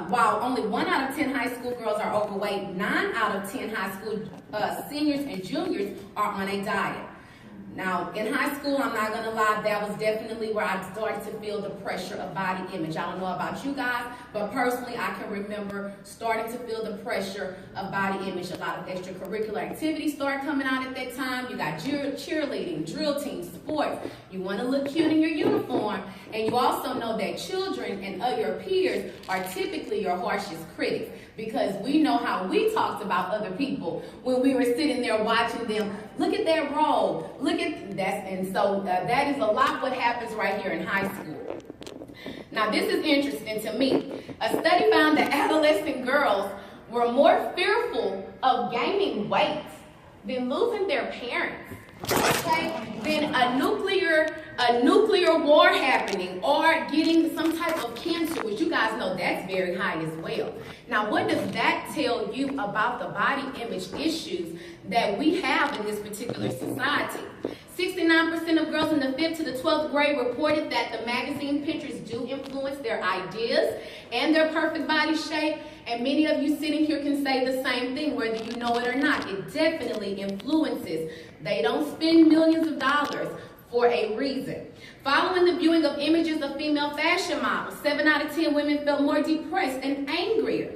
while only 1 out of 10 high school girls are overweight, 9 out of 10 high school seniors and juniors are on a diet. Now, in high school, I'm not going to lie, that was definitely where I started to feel the pressure of body image. I don't know about you guys, but personally, I can remember starting to feel the pressure of body image. A lot of extracurricular activities started coming out at that time. You got cheerleading, drill team, sports. You want to look cute in your uniform. And you also know that children and your peers are typically your harshest critics, because we know how we talked about other people when we were sitting there watching them. Look at that role. Look at that. And so that is a lot what happens right here in high school. Now, this is interesting to me. A study found that adolescent girls were more fearful of gaining weight than losing their parents. Okay, then a nuclear war happening or getting some type of cancer, which you guys know that's very high as well. Now, what does that tell you about the body image issues that we have in this particular society? 69% of girls in the 5th to the 12th grade reported that the magazine pictures do influence their ideas and their perfect body shape. And many of you sitting here can say the same thing, whether you know it or not. It definitely influences. They don't spend millions of dollars for a reason. Following the viewing of images of female fashion models, 7 out of 10 women felt more depressed and angrier.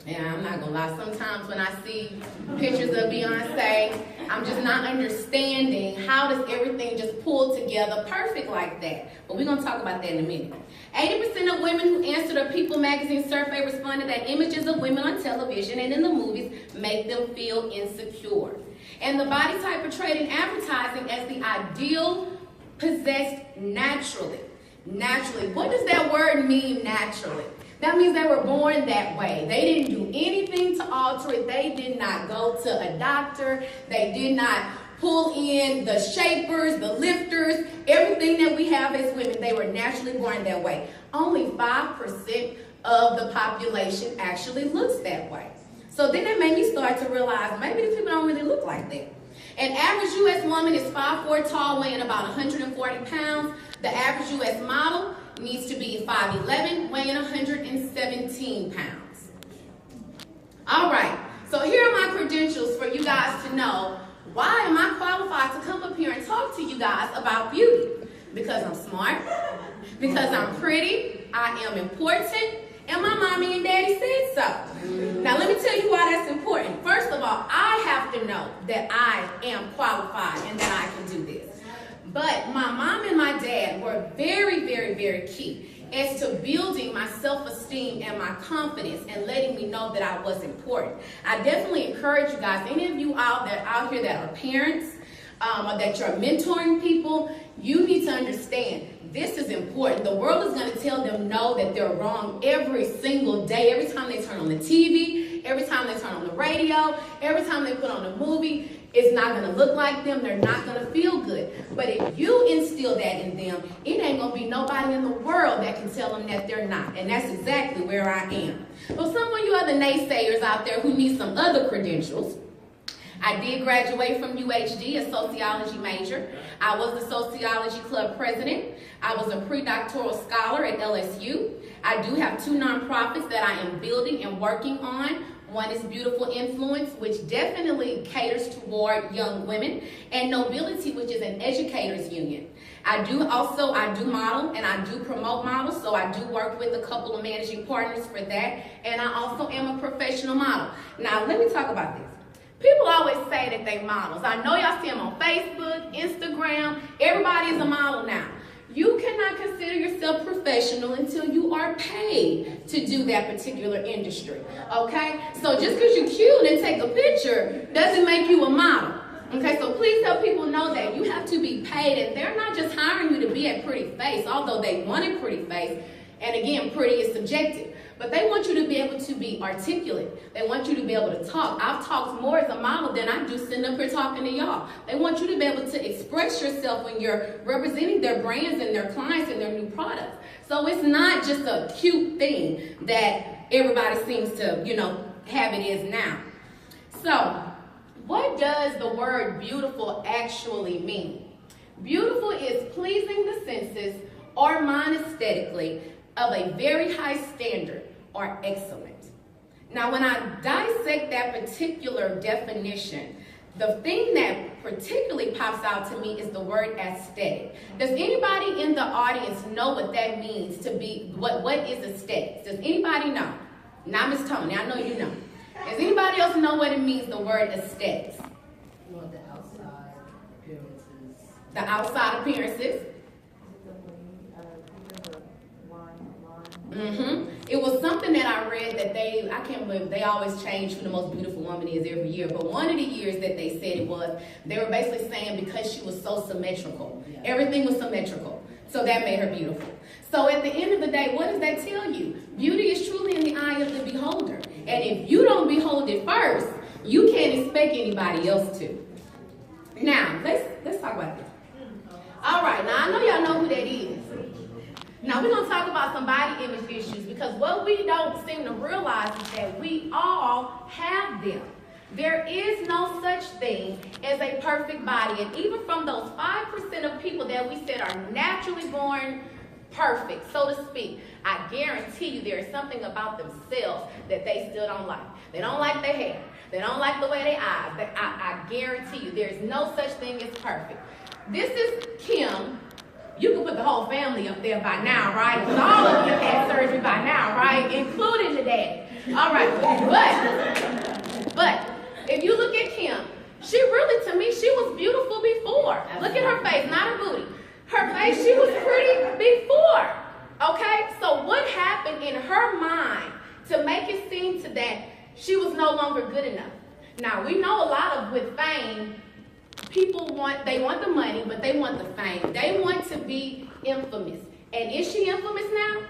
And I'm not gonna lie, sometimes when I see pictures of Beyonce, I'm just not understanding how does everything just pull together perfect like that. But we're gonna talk about that in a minute. 80% of women who answered a People magazine survey responded that images of women on television and in the movies make them feel insecure. And the body type portrayed in advertising as the ideal possessed naturally. Naturally, what does that word mean, naturally? That means they were born that way. They didn't do anything to alter it. They did not go to a doctor. They did not pull in the shapers, the lifters, everything that we have as women. They were naturally born that way. Only 5% of the population actually looks that way. So then it made me start to realize maybe these people don't really look like that. An average U.S. woman is 5'4" tall, weighing about 140 pounds. The average U.S. model needs to be 5'11", weighing 117 pounds. All right, so here are my credentials for you guys to know why am I qualified to come up here and talk to you guys about beauty. Because I'm smart, because I'm pretty, I am important, and my mommy and daddy said so. Now let me tell you why that's important. First of all, I have to know that I am qualified and that I can do this. But my mom and my dad were very, very, very key as to building my self-esteem and my confidence and letting me know that I was important. I definitely encourage you guys, any of you out here that are parents or that you're mentoring people, you need to understand this is important. The world is going to tell them no, that they're wrong every single day. Every time they turn on the TV, every time they turn on the radio, every time they put on a movie, it's not going to look like them. They're not going to feel good. But if you instill that in them, it ain't going to be nobody in the world that can tell them that they're not. And that's exactly where I am. Well, some of you other naysayers out there who need some other credentials, I did graduate from UHD, a sociology major. I was the sociology club president. I was a pre-doctoral scholar at LSU. I do have 2 nonprofits that I am building and working on. One is Beautiful Influence, which definitely caters toward young women, and Nobility, which is an educators union. I do model and I do promote models, so I do work with a couple of managing partners for that, and I also am a professional model. Now, let me talk about this. People always say that they models. I know y'all see them on Facebook, Instagram. Everybody is a model now. You cannot consider yourself professional until you are paid to do that particular industry, okay? So just because you're cute and take a picture doesn't make you a model, okay? So please let people know that you have to be paid, and they're not just hiring you to be a pretty face, although they want a pretty face, and again, pretty is subjective. But they want you to be able to be articulate. They want you to be able to talk. I've talked more as a model than I do sitting up here talking to y'all. They want you to be able to express yourself when you're representing their brands and their clients and their new products. So it's not just a cute thing that everybody seems to, have it is now. So what does the word beautiful actually mean? Beautiful is pleasing the senses or mind aesthetically, of a very high standard or excellent. Now, when I dissect that particular definition, the thing that particularly pops out to me is the word aesthetic. Does anybody in the audience know what that means to be, what is aesthetics? Does anybody know? Not Miss Tony, I know you know. Does anybody else know what it means, the word aesthetics? Well, the outside appearances. The outside appearances. It was something that I read that I can't believe, they always change who the most beautiful woman is every year, but one of the years that they said it was, they were basically saying because she was so symmetrical. Yeah. Everything was symmetrical. So that made her beautiful. So at the end of the day, what does that tell you? Beauty is truly in the eye of the beholder. And if you don't behold it first, you can't expect anybody else to. Now, let's talk about this. All right, now I know y'all know who that is. Now we're going to talk about some body image issues, because what we don't seem to realize is that we all have them. There is no such thing as a perfect body. And even from those 5% of people that we said are naturally born perfect, so to speak, I guarantee you there is something about themselves that they still don't like. They don't like their hair. They don't like the way they eyes. I guarantee you there is no such thing as perfect. This is Kim. You can put the whole family up there by now, right? Because all of you have had surgery by now, right? Including the daddy. All right, but if you look at Kim, she really, to me, she was beautiful before. Look at her face, not her booty. Her face, she was pretty before. Okay, so what happened in her mind to make it seem to that she was no longer good enough? Now, we know a lot of with fame, people want the money, but they want the fame. They want to be infamous. And is she infamous now?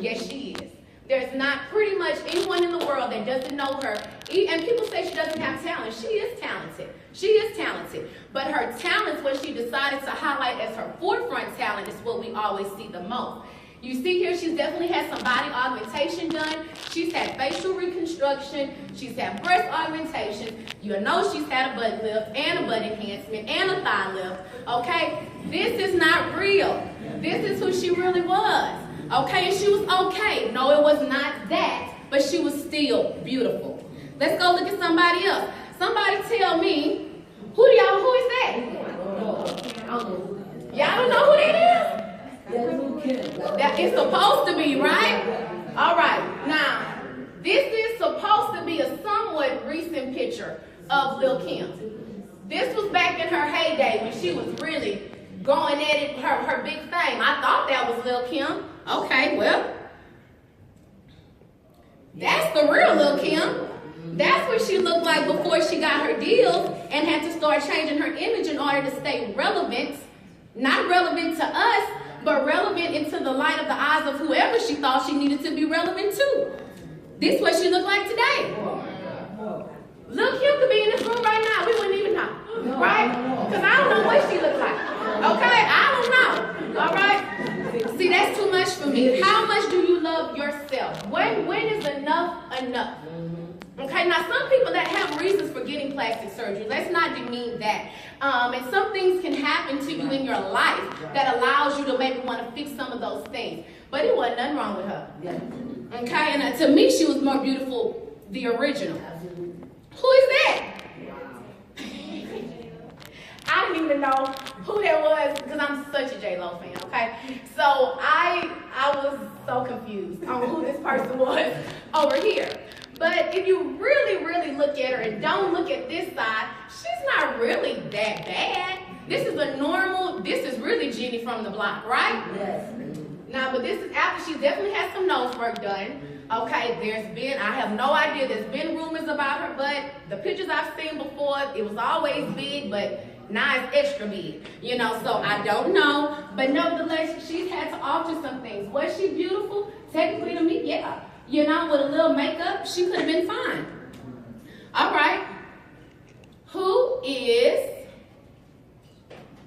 Yes, she is. There's not pretty much anyone in the world that doesn't know her. And people say she doesn't have talent. She is talented. She is talented. But her talents, what she decided to highlight as her forefront talent, is what we always see the most. You see here, she's definitely had some body augmentation done. She's had facial reconstruction. She's had breast augmentation. You know she's had a butt lift and a butt enhancement and a thigh lift. Okay? This is not real. This is who she really was. Okay? And she was okay. No, it was not that. But she was still beautiful. Let's go look at somebody else. Somebody tell me, who is that? Y'all don't know who that is? That is supposed to be, right? All right. Now, this is supposed to be a somewhat recent picture of Lil' Kim. This was back in her heyday when she was really going at it, her big fame. I thought that was Lil' Kim. Okay, well, that's the real Lil' Kim. That's what she looked like before she got her deals and had to start changing her image in order to stay relevant. Not relevant to us, but relevant into the light of the eyes of whoever she thought she needed to be relevant to. This is what she looked like today. Lil' Kim could be in this room right now. We wouldn't even know, right? Because I don't know what she looked like. Okay, I don't know. All right? See, that's too much for me. How much do you love yourself? When is enough enough? Okay, now some people that have reasons for getting plastic surgery, let's not demean that. And some things can happen to you in your life that allows you to maybe want to fix some of those things. But it wasn't nothing wrong with her. Okay, and to me, she was more beautiful, the original. Who is that? I didn't even know who that was because I'm such a J-Lo fan, okay? So I was so confused on who this person was over here. But if you really, really look at her and don't look at this side, she's not really that bad. This is really Jenny from the block, right? Yes. Now, but this is after she definitely had some nose work done. Okay, I have no idea, there's been rumors about her, but the pictures I've seen before, it was always big, but now it's extra big, so I don't know. But nevertheless, she's had to alter some things. Was she beautiful? Technically to me, yeah. With a little makeup, she could have been fine. All right. Who is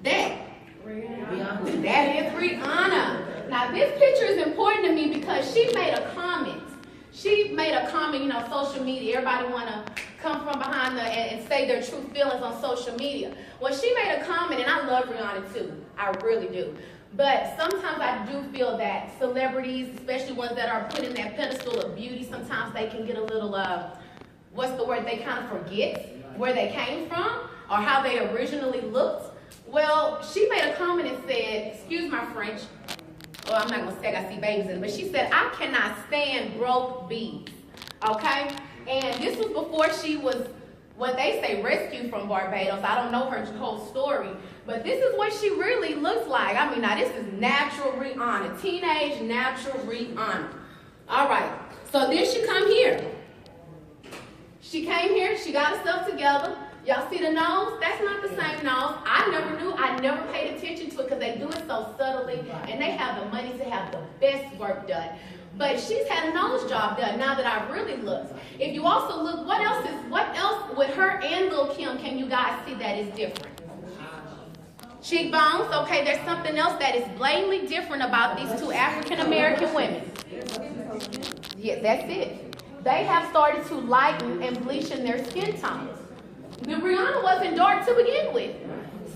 that? Rihanna. That is Rihanna. Now, this picture is important to me because she made a comment. Social media. Everybody want to come from behind and say their true feelings on social media. Well, she made a comment, and I love Rihanna too. I really do. But sometimes I do feel that celebrities, especially ones that are put in that pedestal of beauty, sometimes they can get a little, what's the word, they kind of forget where they came from or how they originally looked. Well, she made a comment and said, excuse my French, well, I'm not going to say I see babies in it, but she said, I cannot stand broke bees, okay? And this was before she was, what they say, rescued from Barbados. I don't know her whole story, but this is what she really looks like. I mean, now this is natural Rihanna, teenage natural Rihanna. All right, so then she come here. She came here, she got herself together. Y'all see the nose? That's not the same nose. I never knew, I never paid attention to it because they do it so subtly and they have the money to have the best work done. But she's had a nose job done now that I really looked. If you also look, what else with her and Lil' Kim can you guys see that is different? Cheekbones, okay, there's something else that is blatantly different about these two African American women. Yeah, that's it. They have started to lighten and bleaching their skin tones. The Rihanna wasn't dark to begin with.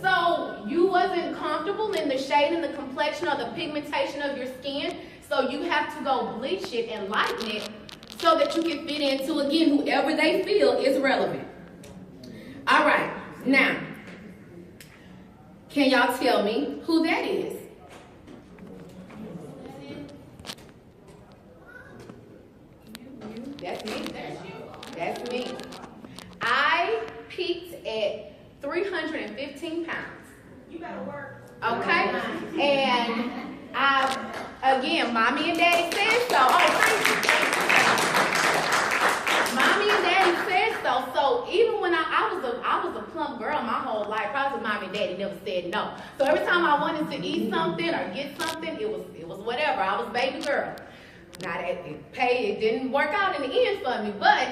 So you wasn't comfortable in the shade and the complexion or the pigmentation of your skin. So you have to go bleach it and lighten it so that you can fit into, again, whoever they feel is relevant. All right, now, can y'all tell me who that is? That's me. That's me. I peaked at 315 pounds. You better work. Okay? And again, mommy and daddy said so. Oh, thank you. Mommy and daddy said so. So even when I was a plump girl my whole life, probably mommy and daddy never said no. So every time I wanted to eat something or get something, it was whatever. I was baby girl. Now it didn't work out in the end for me, but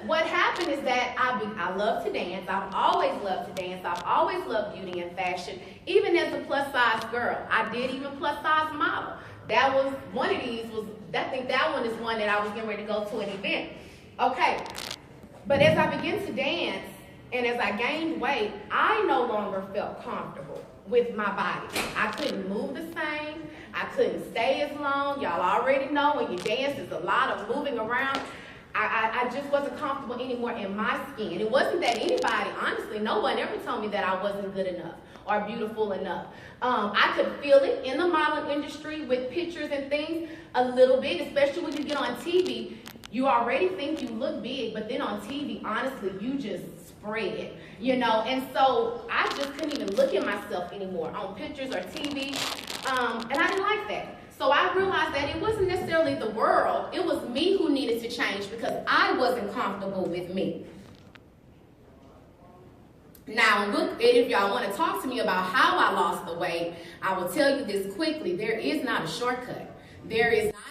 what happened is that I love to dance. I've always loved to dance. I've always loved beauty and fashion, even as a plus size girl. I did even plus size model. That was one of these. I think that one is one that I was getting ready to go to an event. Okay, but as I began to dance and as I gained weight, I no longer felt comfortable with my body. I couldn't move the same. I couldn't stay as long. Y'all already know when you dance, there's a lot of moving around. I just wasn't comfortable anymore in my skin. It wasn't that anybody, honestly, no one ever told me that I wasn't good enough or beautiful enough. I could feel it in the modeling industry with pictures and things a little bit, especially when you get on TV. You already think you look big, but then on TV, honestly, you just spread, you know? And so I just couldn't even look at myself anymore on pictures or TV, and I didn't like that. So I realized that it wasn't necessarily the world, it was me who needed to change because I wasn't comfortable with me. Now, look, if y'all want to talk to me about how I lost the weight, I will tell you this quickly. There is not a shortcut. There is not